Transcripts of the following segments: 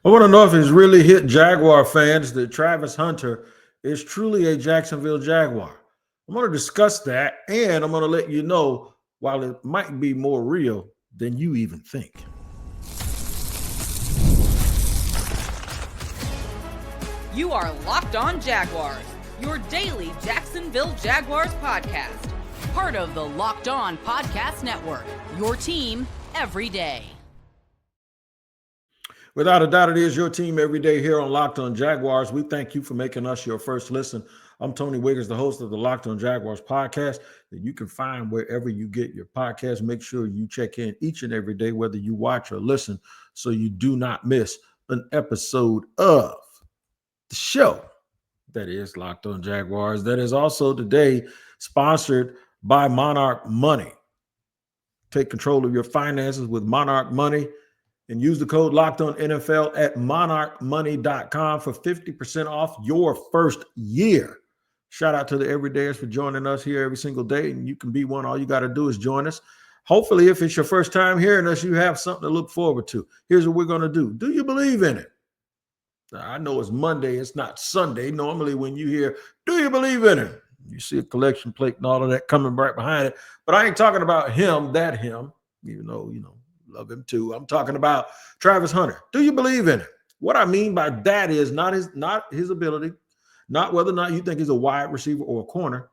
I want to know if it's really hit Jaguar fans that Travis Hunter is truly a Jacksonville Jaguar. I'm going to discuss that, and I'm going to let you know while it might be more real than you even think. You are Locked On Jaguars, your daily Jacksonville Jaguars podcast. Part of the Locked On Podcast Network, your team every day. Without a doubt, it is your team every day here on Locked On Jaguars. We thank you for making us your first listen. I'm Tony Wiggers, the host of the Locked On Jaguars podcast that you can find wherever you get your podcast. Make sure you check in each and every day, whether you watch or listen, so you do not miss an episode of the show that is Locked On Jaguars. That is also today sponsored by Monarch Money. Take control of your finances with Monarch Money and use the code Locked On NFL at monarchmoney.com for 50% off your first year. Shout out to the everydayers for joining us here every single day, and you can be one. All you got to do is join us. Hopefully, if it's your first time hearing us, you have something to look forward to. Here's what we're going to do. Do you believe in it? Now, I know it's Monday. It's not Sunday. Normally, when you hear, do you believe in it? You see a collection plate and all of that coming right behind it. But I ain't talking about him, even though, love him too. I'm talking about Travis Hunter. Do you believe in it? What I mean by that is not his ability, not whether or not you think he's a wide receiver or a corner.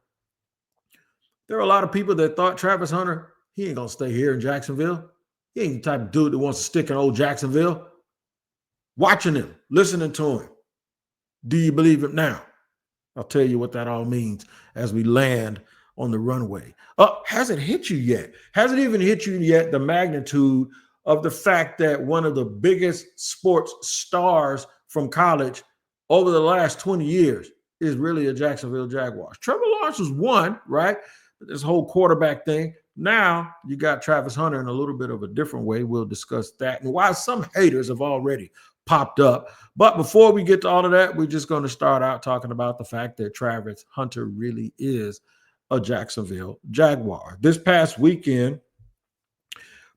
There are a lot of people that thought Travis Hunter, he ain't going to stay here in Jacksonville. He ain't the type of dude that wants to stick in old Jacksonville. Watching him, listening to him. Do you believe it now? I'll tell you what that all means as we land on the runway. Hasn't hit you yet. Hasn't even hit you yet the magnitude of the fact that one of the biggest sports stars from college over the last 20 years is really a Jacksonville Jaguars. Trevor Lawrence was one, right? This whole quarterback thing. Now you got Travis Hunter in a little bit of a different way. We'll discuss that and why some haters have already popped up. But before we get to all of that, we're just going to start out talking about the fact that Travis Hunter really is a Jacksonville Jaguar. This past weekend,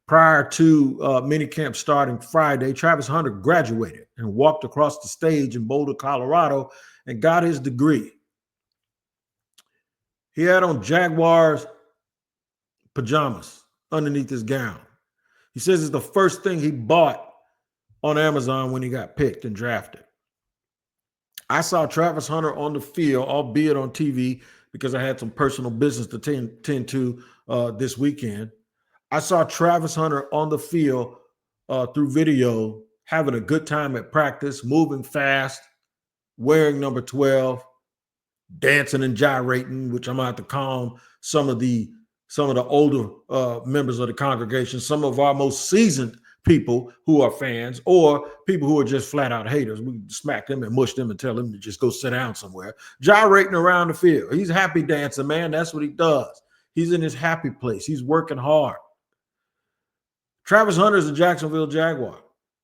prior to minicamp starting Friday, Travis Hunter graduated and walked across the stage in Boulder, Colorado, and got his degree. He had on Jaguars pajamas underneath his gown. He says it's the first thing he bought on Amazon when he got picked and drafted. I saw Travis Hunter on the field, albeit on TV, because I had some personal business to tend to this weekend. I saw Travis Hunter on the field through video, having a good time at practice, moving fast, wearing number 12, dancing and gyrating, which I'm going to have to calm some of the older members of the congregation, some of our most seasoned people who are fans or people who are just flat out haters. We smack them and mush them and tell them to just go sit down somewhere, gyrating around the field. He's happy dancing, man. That's what he does. He's in his happy place. He's working hard. Travis Hunter is a Jacksonville Jaguar,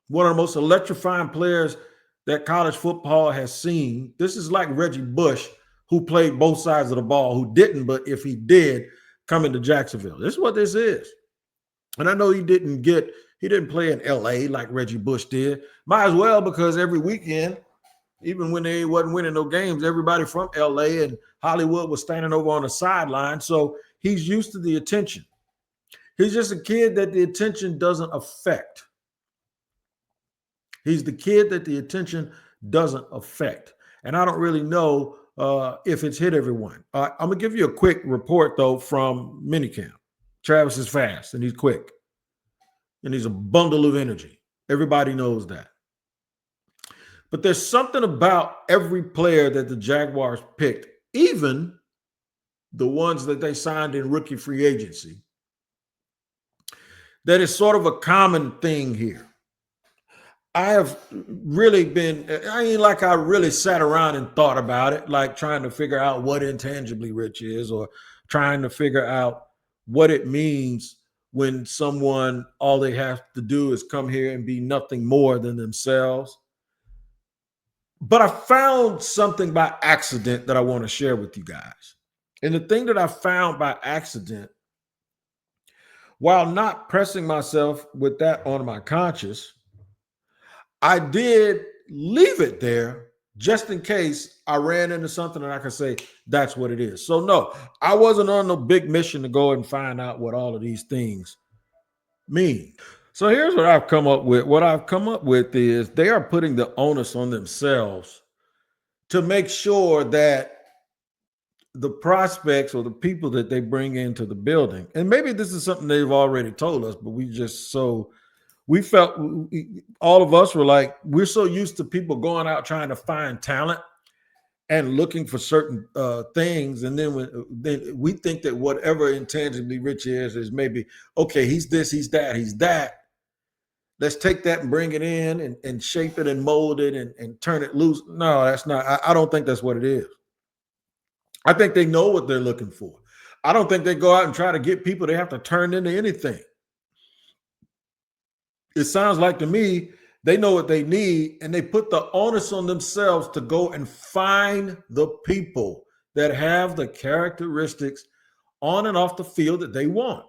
one of the most electrifying players that college football has seen. This is like Reggie Bush, who played both sides of the ball, who didn't, but if he did, come into Jacksonville. This is what this is. And I know he didn't play in LA like Reggie Bush did. Might as well, because every weekend, even when they wasn't winning no games, everybody from LA and Hollywood was standing over on the sideline. So he's used to the attention. He's just a kid that the attention doesn't affect. He's the kid that the attention doesn't affect. And I don't really know if it's hit everyone. I'm going to give you a quick report, though, from minicamp. Travis is fast and he's quick. And he's a bundle of energy. Everybody knows that. But there's something about every player that the Jaguars picked, even the ones that they signed in rookie free agency, that is sort of a common thing here. I really sat around and thought about it, like trying to figure out what intangibly rich is, or trying to figure out what it means when someone, all they have to do is come here and be nothing more than themselves. But I found something by accident that I want to share with you guys. And the thing that I found by accident, while not pressing myself with that on my conscience, I did leave it there just in case I ran into something and I can say that's what it is. So no, I wasn't on no big mission to go and find out what all of these things mean. So here's what I've come up with. What I've come up with is they are putting the onus on themselves to make sure that the prospects or the people that they bring into the building, and maybe this is something they've already told us, but we felt, all of us were like, we're so used to people going out trying to find talent and looking for certain things. And then we think that whatever intangibly rich is maybe, okay, he's this, he's that, he's that. Let's take that and bring it in and shape it and mold it and turn it loose. No, that's not, I don't think that's what it is. I think they know what they're looking for. I don't think they go out and try to get people they have to turn into anything. It sounds like to me, they know what they need, and they put the onus on themselves to go and find the people that have the characteristics on and off the field that they want.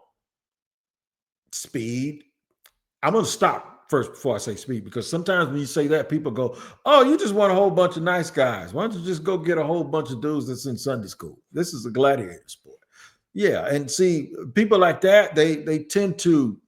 Speed. I'm going to stop first before I say speed, because sometimes when you say that, people go, oh, you just want a whole bunch of nice guys. Why don't you just go get a whole bunch of dudes that's in Sunday school? This is a gladiator sport. Yeah, and see, people like that, they tend to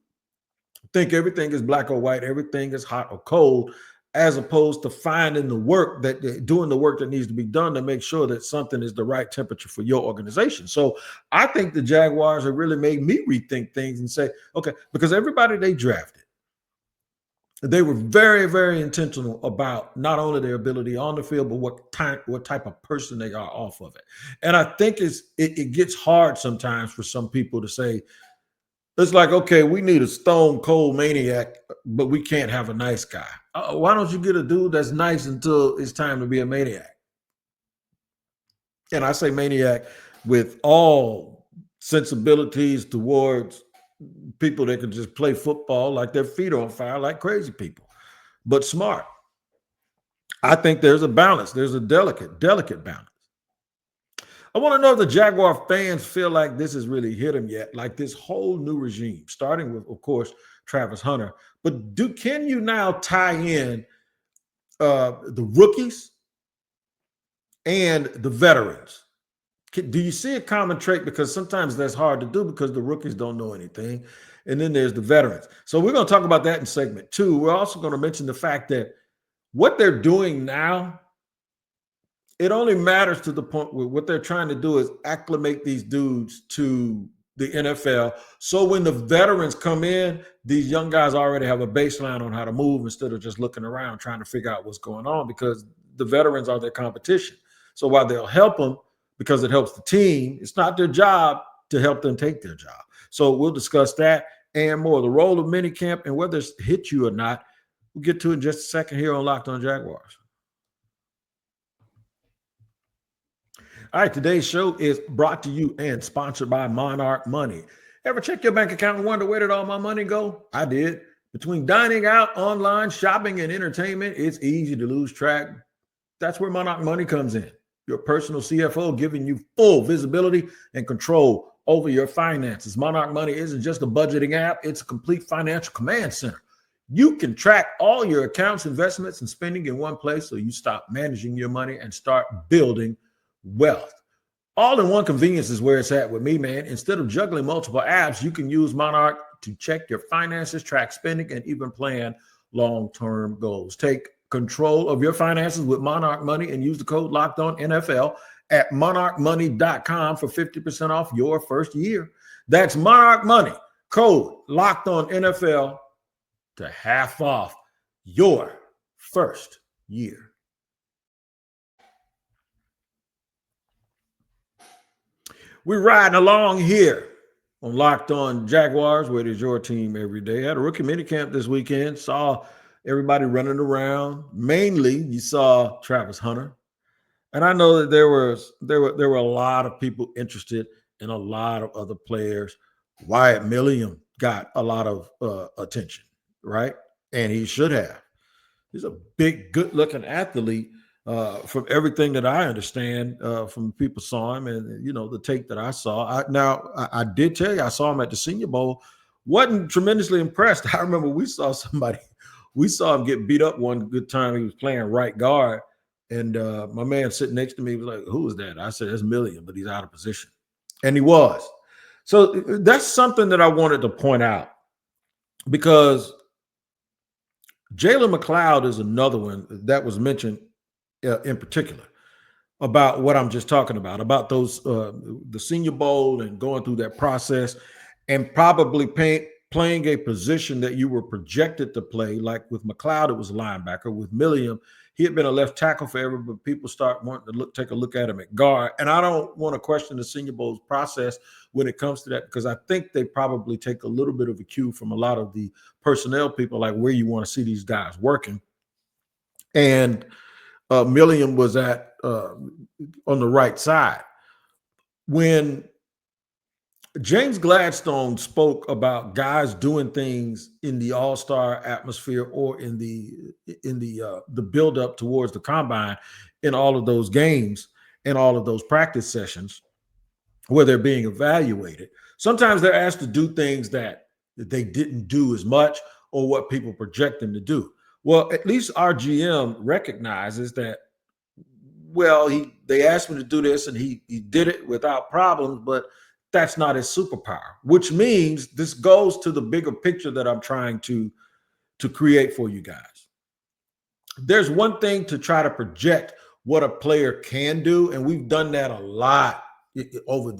think everything is black or white, everything is hot or cold, as opposed to finding the work doing the work that needs to be done to make sure that something is the right temperature for your organization. So I think the Jaguars have really made me rethink things and say, okay, because everybody they drafted, they were very, very intentional about not only their ability on the field, but what type of person they are off of it. And I think it gets hard sometimes for some people to say, it's like, okay, we need a stone cold maniac, but we can't have a nice guy. Why don't you get a dude that's nice until it's time to be a maniac? And I say maniac with all sensibilities towards people that can just play football like their feet are on fire, like crazy people, but smart. I think there's a balance. There's a delicate balance. I want to know if the Jaguar fans feel like this has really hit them yet, like this whole new regime, starting with, of course, Travis Hunter. But can you now tie in the rookies and the veterans? Do you see a common trait? Because sometimes that's hard to do because the rookies don't know anything. And then there's the veterans. So we're going to talk about that in segment 2. We're also going to mention the fact that what they're doing now, it only matters to the point where what they're trying to do is acclimate these dudes to the NFL. So when the veterans come in, these young guys already have a baseline on how to move instead of just looking around trying to figure out what's going on, because the veterans are their competition. So while they'll help them because it helps the team, it's not their job to help them take their job. So we'll discuss that and more. The role of minicamp and whether it's hit you or not, we'll get to it in just a second here on Locked On Jaguars. All right, today's show is brought to you and sponsored by Monarch Money. Ever check your bank account and wonder where did all my money go? I did. Between dining out, online, shopping, and entertainment, it's easy to lose track. That's where Monarch Money comes in. Your personal CFO giving you full visibility and control over your finances. Monarch Money isn't just a budgeting app. It's a complete financial command center. You can track all your accounts, investments, and spending in one place so you stop managing your money and start building wealth. All in one convenience is where it's at with me, man. Instead of juggling multiple apps, you can use Monarch to check your finances, track spending, and even plan long-term goals. Take control of your finances with Monarch Money and use the code LOCKEDONNFL at monarchmoney.com for 50% off your first year. That's Monarch Money, code LOCKEDONNFL to half off your first year. We're riding along here on Locked On Jaguars, where it is your team every day. I had a rookie minicamp this weekend. Saw everybody running around. Mainly, you saw Travis Hunter, and I know that there were a lot of people interested in a lot of other players. Wyatt Milliam got a lot of attention, right? And he should have. He's a big, good-looking athlete. From everything that I understand from people saw him and, the tape that I saw. I did tell you, I saw him at the Senior Bowl. Wasn't tremendously impressed. I remember we saw somebody we saw him get beat up one good time. He was playing right guard. And my man sitting next to me was like, who is that? I said, that's Million, but he's out of position. And he was. So that's something that I wanted to point out, because Jalen McLeod is another one that was mentioned in particular about what I'm just talking about those the Senior Bowl and going through that process and probably playing a position that you were projected to play. Like with McLeod, it was a linebacker. With Milliam, he had been a left tackle forever, but people start wanting to take a look at him at guard. And I don't want to question the Senior Bowl's process when it comes to that, because I think they probably take a little bit of a cue from a lot of the personnel people, like where you want to see these guys working. And Milliam was at on the right side. When James Gladstone spoke about guys doing things in the all-star atmosphere or in the build-up towards the combine, in all of those games and all of those practice sessions where they're being evaluated, sometimes they're asked to do things that they didn't do as much or what people project them to do. Well, at least our GM recognizes that, well, they asked me to do this and he did it without problems, but that's not his superpower, which means this goes to the bigger picture that I'm trying to create for you guys. There's one thing to try to project what a player can do, and we've done that a lot over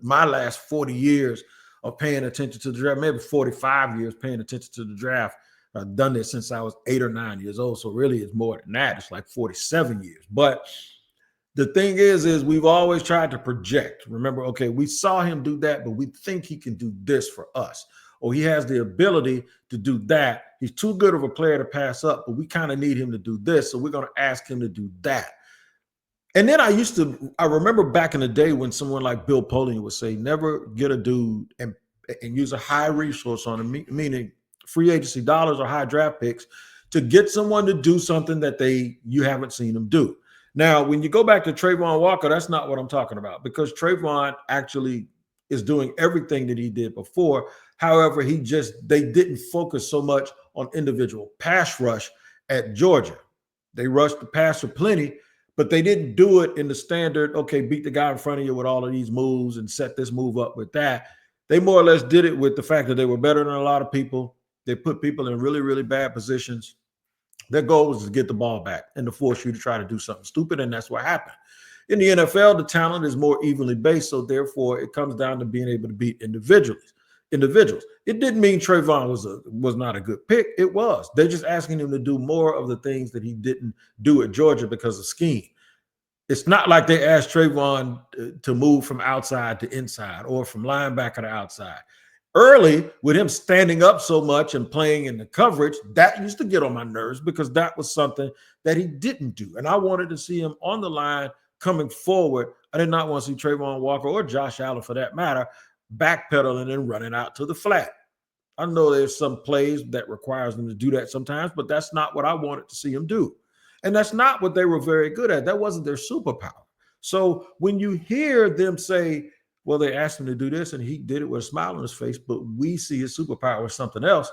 my last 40 years of paying attention to the draft, maybe 45 years paying attention to the draft. I've done this since I was 8 or 9 years old, so really it's more than that. It's like 47 years. But the thing is we've always tried to project. Remember, okay, we saw him do that, but we think he can do this for us, or he has the ability to do that. He's too good of a player to pass up, but we kind of need him to do this, so we're going to ask him to do that. And then I remember back in the day when someone like Bill Polian would say, never get a dude and use a high resource on him, meaning free agency dollars or high draft picks, to get someone to do something that you haven't seen them do. Now, when you go back to Trayvon Walker, that's not what I'm talking about, because Trayvon actually is doing everything that he did before. However, they didn't focus so much on individual pass rush at Georgia. They rushed the passer plenty, but they didn't do it in the standard, okay, beat the guy in front of you with all of these moves and set this move up with that. They more or less did it with the fact that they were better than a lot of people. They put people in really, really bad positions. Their goal was to get the ball back and to force you to try to do something stupid, and that's what happened. In the NFL, the talent is more evenly based, so therefore it comes down to being able to beat individuals. It didn't mean Trayvon was not a good pick. It was. They're just asking him to do more of the things that he didn't do at Georgia because of scheme. It's not like they asked Trayvon to move from outside to inside or from linebacker to outside. Early, with him standing up so much and playing in the coverage, that used to get on my nerves because that was something that he didn't do. And I wanted to see him on the line coming forward. I did not want to see Trayvon Walker or Josh Allen, for that matter, backpedaling and running out to the flat. I know there's some plays that requires them to do that sometimes, but that's not what I wanted to see him do. And that's not what they were very good at. That wasn't their superpower. So when you hear them say, well, they asked him to do this and he did it with a smile on his face, but we see his superpower as something else,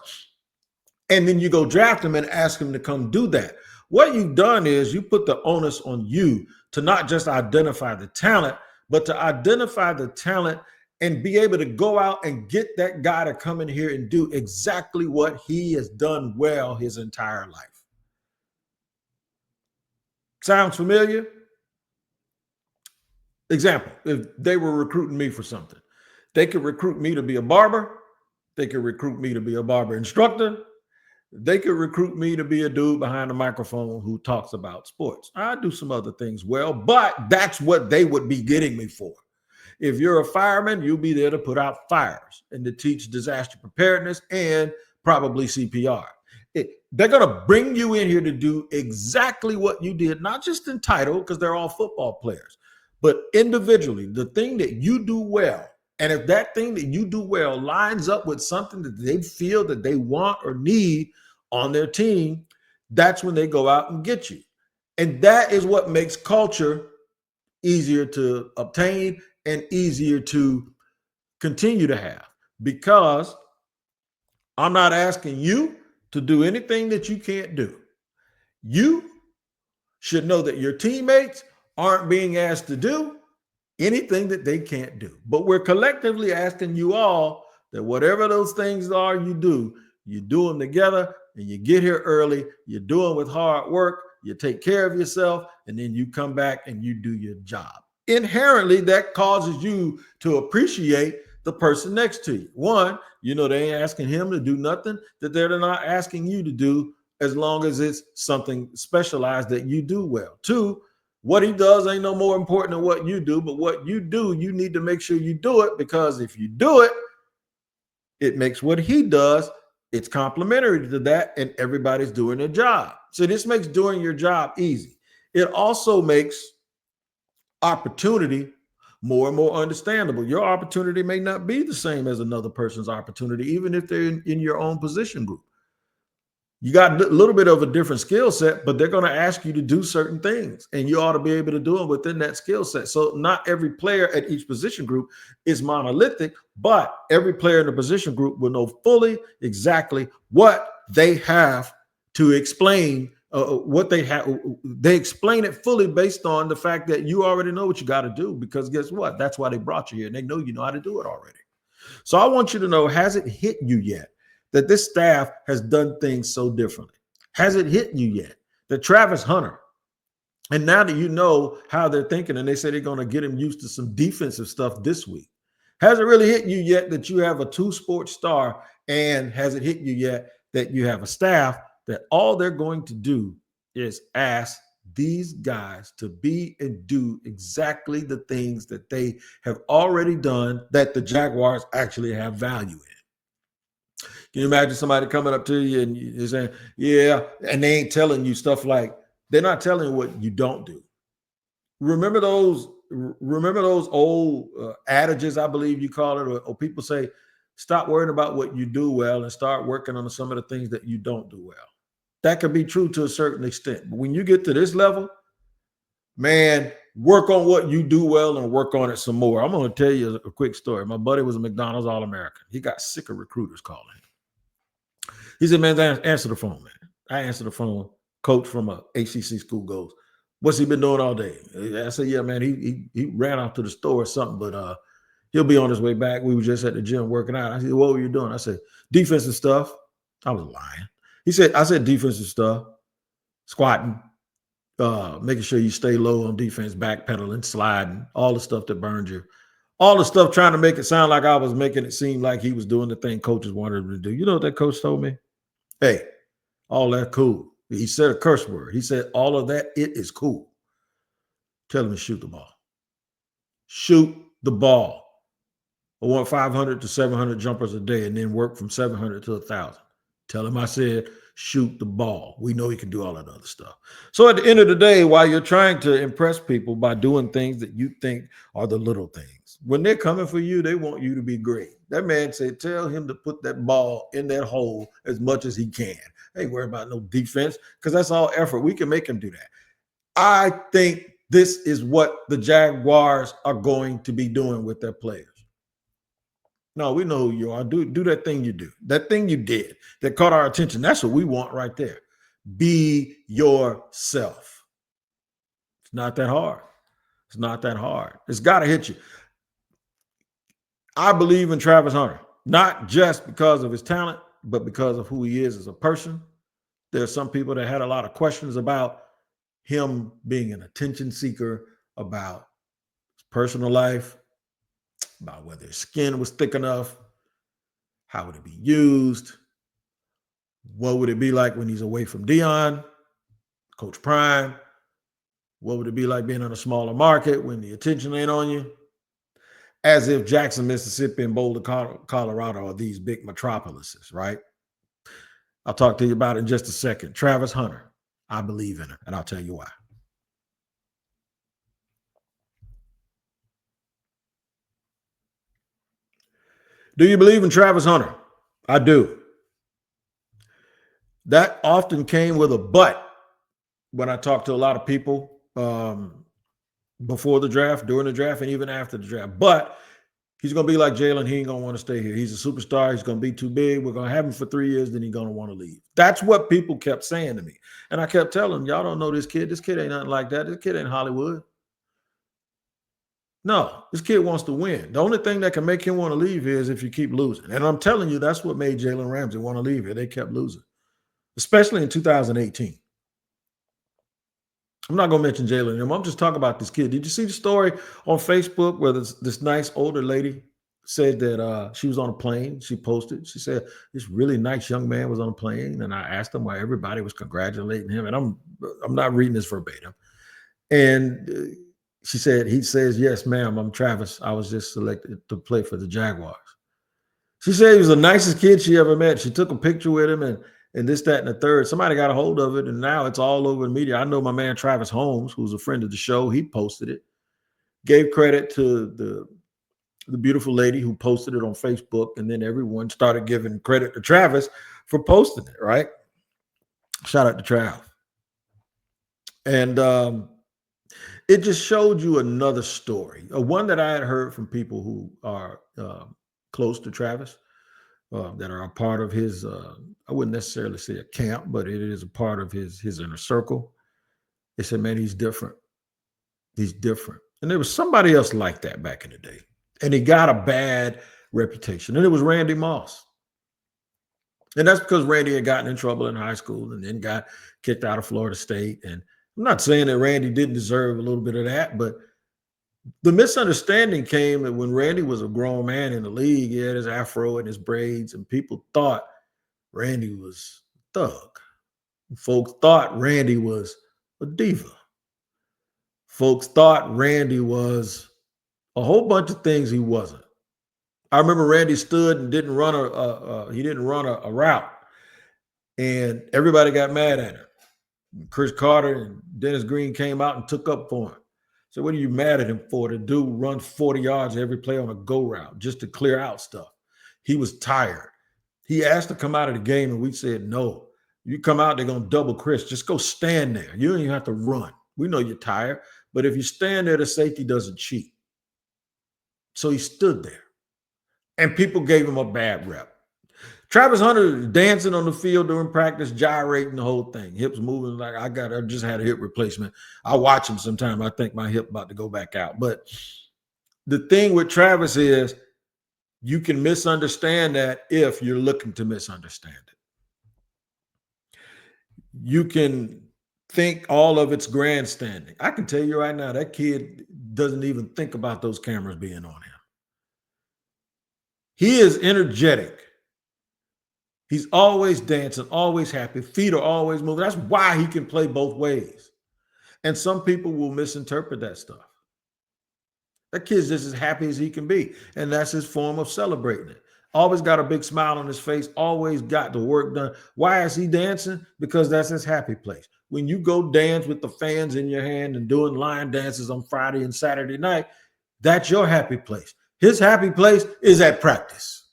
and then you go draft him and ask him to come do that, what you've done is you put the onus on you to not just identify the talent, but to identify the talent and be able to go out and get that guy to come in here and do exactly what he has done well his entire life. Sounds familiar? Example, if they were recruiting me for something, they could recruit me to be a barber. They could recruit me to be a barber instructor. They could recruit me to be a dude behind a microphone who talks about sports. I do some other things well, but that's what they would be getting me for. If you're a fireman, you'll be there to put out fires and to teach disaster preparedness and probably CPR. They're going to bring you in here to do exactly what you did, not just in title, because they're all football players, but individually, the thing that you do well. And if that thing that you do well lines up with something that they feel that they want or need on their team, that's when they go out and get you. And that is what makes culture easier to obtain and easier to continue to have, because I'm not asking you to do anything that you can't do. You should know that your teammates aren't being asked to do anything that they can't do. But we're collectively asking you all that whatever those things are you do them together, and you get here early, you do them with hard work, you take care of yourself, and then you come back and you do your job. Inherently, that causes you to appreciate the person next to you. One, they ain't asking him to do nothing that they're not asking you to do, as long as it's something specialized that you do well. Two, what he does ain't no more important than what you do, but what you do, you need to make sure you do it, because if you do it, it makes what he does, it's complementary to that, and everybody's doing their job. So this makes doing your job easy. It also makes opportunity more and more understandable. Your opportunity may not be the same as another person's opportunity, even if they're in your own position group. You got a little bit of a different skill set, but they're going to ask you to do certain things, and you ought to be able to do them within that skill set. So not every player at each position group is monolithic, but every player in the position group will know fully exactly what they have to explain, what they have. They explain it fully based on the fact that you already know what you got to do, because guess what? That's why they brought you here, and they know you know how to do it already. So I want you to know, has it hit you yet that this staff has done things so differently? Has it hit you yet that Travis Hunter, and now that you know how they're thinking, and they say they're going to get him used to some defensive stuff this week, has it really hit you yet that you have a two-sport star? And has it hit you yet that you have a staff that all they're going to do is ask these guys to be and do exactly the things that they have already done, that the Jaguars actually have value in? Can you imagine somebody coming up to you and you're saying, yeah, and they ain't telling you stuff like, they're not telling you what you don't do. Remember those old adages, I believe you call it, or people say, stop worrying about what you do well and start working on some of the things that you don't do well. That could be true to a certain extent. But when you get to this level, man, work on what you do well and work on it some more. I'm going to tell you a quick story. My buddy was a McDonald's All-American. He got sick of recruiters calling him. He said, man, answer the phone, man. I answer the phone. Coach from a ACC school goes, what's he been doing all day? I said, yeah, man, he ran out to the store or something, but he'll be on his way back. We were just at the gym working out. I said, what were you doing? I said, defensive stuff. I was lying. I said defensive stuff, squatting, making sure you stay low on defense, backpedaling, sliding, all the stuff that burns you. All the stuff trying to make it sound like I was making it seem like he was doing the thing coaches wanted him to do. You know what that coach told me? Hey, all that cool. He said a curse word. He said, all of that, it is cool. Tell him to shoot the ball. Shoot the ball. I want 500 to 700 jumpers a day, and then work from 700 to 1,000. Tell him I said, shoot the ball. We know he can do all that other stuff. So at the end of the day, while you're trying to impress people by doing things that you think are the little things, when they're coming for you, they want you to be great. That man said, tell him to put that ball in that hole as much as he can. Ain't worried about no defense, because that's all effort. We can make him do that. I think this is what the Jaguars are going to be doing with their players. No, we know who you are. Do that thing you do. That thing you did that caught our attention. That's what we want right there. Be yourself. It's not that hard. It's not that hard. It's got to hit you. I believe in Travis Hunter, not just because of his talent, but because of who he is as a person. There are some people that had a lot of questions about him being an attention seeker, about his personal life, about whether his skin was thick enough, how would it be used, what would it be like when he's away from Dion, Coach Prime, what would it be like being in a smaller market when the attention ain't on you? As if Jackson, Mississippi, and Boulder, Colorado are these big metropolises, right? I'll talk to you about it in just a second. Travis Hunter, I believe in him, and I'll tell you why. Do you believe in Travis Hunter? I do. That often came with a but when I talked to a lot of people before the draft, during the draft, and even after the draft. But He's going to be like Jalen. He ain't going to want to stay here. He's a superstar. He's going to be too big. We're going to have him for 3 years. Then he's going to want to leave. That's what people kept saying to me. And I kept telling them, y'all don't know this kid. This kid ain't nothing like that. This kid ain't Hollywood. No, this kid wants to win. The only thing that can make him want to leave here is if you keep losing. And I'm telling you, that's what made Jalen Ramsey want to leave here. They kept losing, especially in 2018. I'm not going to mention Jalen anymore. I'm just talking about this kid. Did you see the story on Facebook where this nice older lady said that she was on a plane? She posted. She said this really nice young man was on a plane, and I asked him why everybody was congratulating him. And I'm not reading this verbatim. And she said, he says, yes, ma'am, I'm Travis. I was just selected to play for the Jaguars. She said he was the nicest kid she ever met. She took a picture with him and this, that, and the third. Somebody got a hold of it, and now it's all over the media. I know my man Travis Holmes, who's a friend of the show, he posted it, gave credit to the beautiful lady who posted it on Facebook, and then everyone started giving credit to Travis for posting it, right? Shout out to Trav. And it just showed you another story, one that I had heard from people who are close to Travis, that are a part of his, I wouldn't necessarily say a camp, but it is a part of his inner circle. They said, man, he's different. He's different. And there was somebody else like that back in the day. And he got a bad reputation. And it was Randy Moss. And that's because Randy had gotten in trouble in high school and then got kicked out of Florida State. And I'm not saying that Randy didn't deserve a little bit of that, but the misunderstanding came that when Randy was a grown man in the league, he had his afro and his braids, and people thought Randy was a thug. Folks thought Randy was a diva. Folks thought Randy was a whole bunch of things he wasn't. I remember Randy stood and didn't run a route, and everybody got mad at him. Chris Carter and Dennis Green came out and took up for him. So what are you mad at him for? The dude runs 40 yards every play on a go route just to clear out stuff. He was tired. He asked to come out of the game, and we said, no. You come out, they're going to double Chris. Just go stand there. You don't even have to run. We know you're tired, but if you stand there, the safety doesn't cheat. So he stood there, and people gave him a bad rep. Travis Hunter dancing on the field during practice, gyrating the whole thing, hips moving like I just had a hip replacement. I watch him sometime. I think my hip about to go back out. But the thing with Travis is you can misunderstand that if you're looking to misunderstand it. You can think all of it's grandstanding. I can tell you right now, that kid doesn't even think about those cameras being on him. He is energetic. He's always dancing, always happy. Feet are always moving. That's why he can play both ways. And some people will misinterpret that stuff. That kid's just as happy as he can be. And that's his form of celebrating it. Always got a big smile on his face. Always got the work done. Why is he dancing? Because that's his happy place. When you go dance with the fans in your hand and doing line dances on Friday and Saturday night, that's your happy place. His happy place is at practice.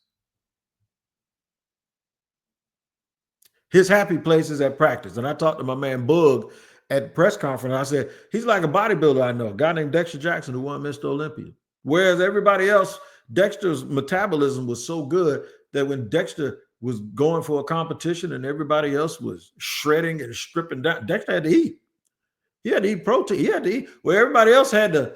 His happy place is at practice. And I talked to my man Bug at the press conference. I said, he's like a bodybuilder I know, a guy named Dexter Jackson who won Mr. Olympia. Whereas everybody else, Dexter's metabolism was so good that when Dexter was going for a competition and everybody else was shredding and stripping down, Dexter had to eat. He had to eat protein. He had to eat. Where everybody else had to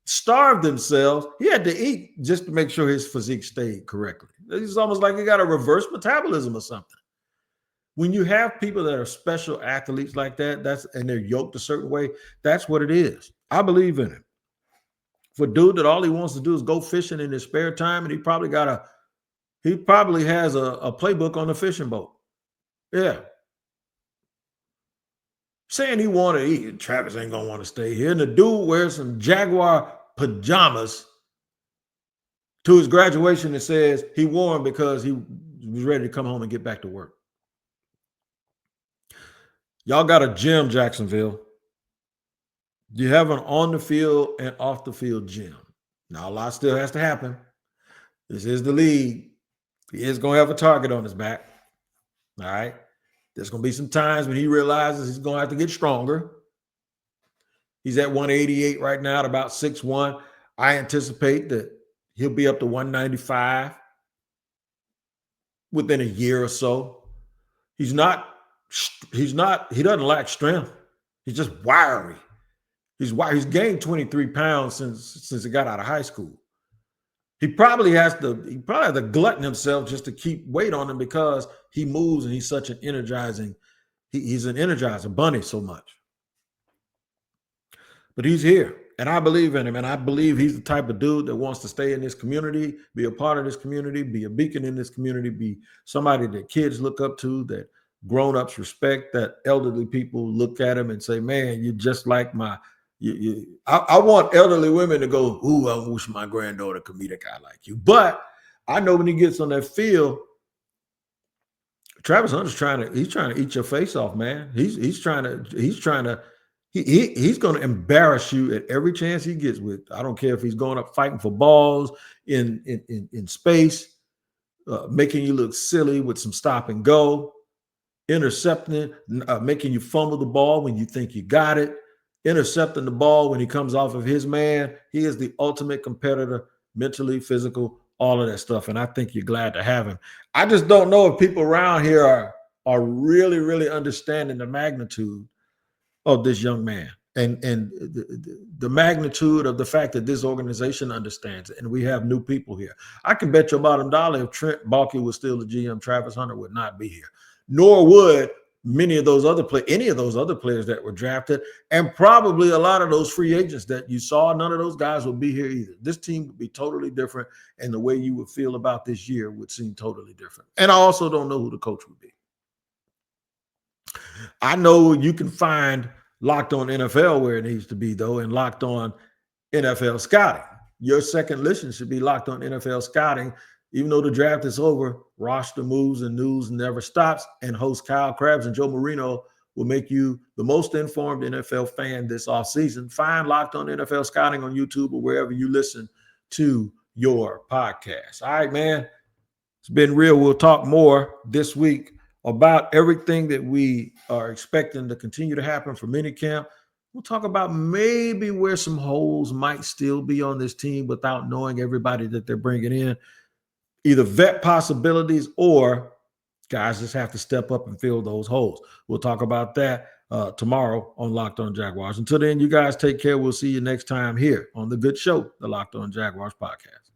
starve themselves, he had to eat just to make sure his physique stayed correctly. It's almost like he got a reverse metabolism or something. When you have people that are special athletes like that, and they're yoked a certain way, that's what it is. I believe in it. For a dude that all he wants to do is go fishing in his spare time, and he probably has a playbook on the fishing boat. Yeah. Saying he want to eat, Travis ain't gonna want to stay here. And the dude wears some Jaguar pajamas to his graduation that says he wore them because he was ready to come home and get back to work. Y'all got a gym, Jacksonville. You have an on the field and off the field gym. Now, a lot still has to happen. This is the league. He is going to have a target on his back. All right. There's going to be some times when he realizes he's going to have to get stronger. He's at 188 right now at about 6'1". I anticipate that He'll be up to 195 within a year or so. He doesn't lack strength. He's just wiry. He's gained 23 pounds since he got out of high school. He probably has to glutton himself just to keep weight on him because he moves and he's such an energizing, he's an energizer bunny so much. But he's here, and I believe in him, and I believe he's the type of dude that wants to stay in this community, be a part of this community, be a beacon in this community, be somebody that kids look up to, that grown-ups respect, that elderly people look at him and say, man, you're just like I want elderly women to go, ooh, I wish my granddaughter could meet a guy like you. But I know when he gets on that field, Travis Hunter's trying to eat your face off, man. He's going to embarrass you at every chance he gets with. I don't care if he's going up fighting for balls in space, making you look silly with some stop and go, intercepting, making you fumble the ball when you think you got it, intercepting the ball when he comes off of his man. He is the ultimate competitor, mentally, physical, all of that stuff. And I think you're glad to have him. I just don't know if people around here are really, really understanding the magnitude of this young man and the magnitude of the fact that this organization understands it. And we have new people here. I can bet you bottom dollar if Trent Baalke was still the GM, Travis Hunter would not be here, nor would any of those other players that were drafted, and probably a lot of those free agents that you saw. None of those guys would be here either. This team would be totally different, and the way you would feel about this year would seem totally different. And I also don't know who the coach would be. I know you can find Locked On NFL where it needs to be, though, and Locked On NFL Scouting. Your second listen should be Locked On NFL Scouting. Even though the draft is over, roster moves and news never stops, and host Kyle Krabs and Joe Marino will make you the most informed NFL fan this offseason. Find Locked On NFL Scouting on YouTube or wherever you listen to your podcast. All right, man. It's been real. We'll talk more this week about everything that we are expecting to continue to happen for minicamp. We'll talk about maybe where some holes might still be on this team without knowing everybody that they're bringing in. Either vet possibilities or guys just have to step up and fill those holes. We'll talk about that tomorrow on Locked On Jaguars. Until then, you guys take care. We'll see you next time here on the good show, the Locked On Jaguars podcast.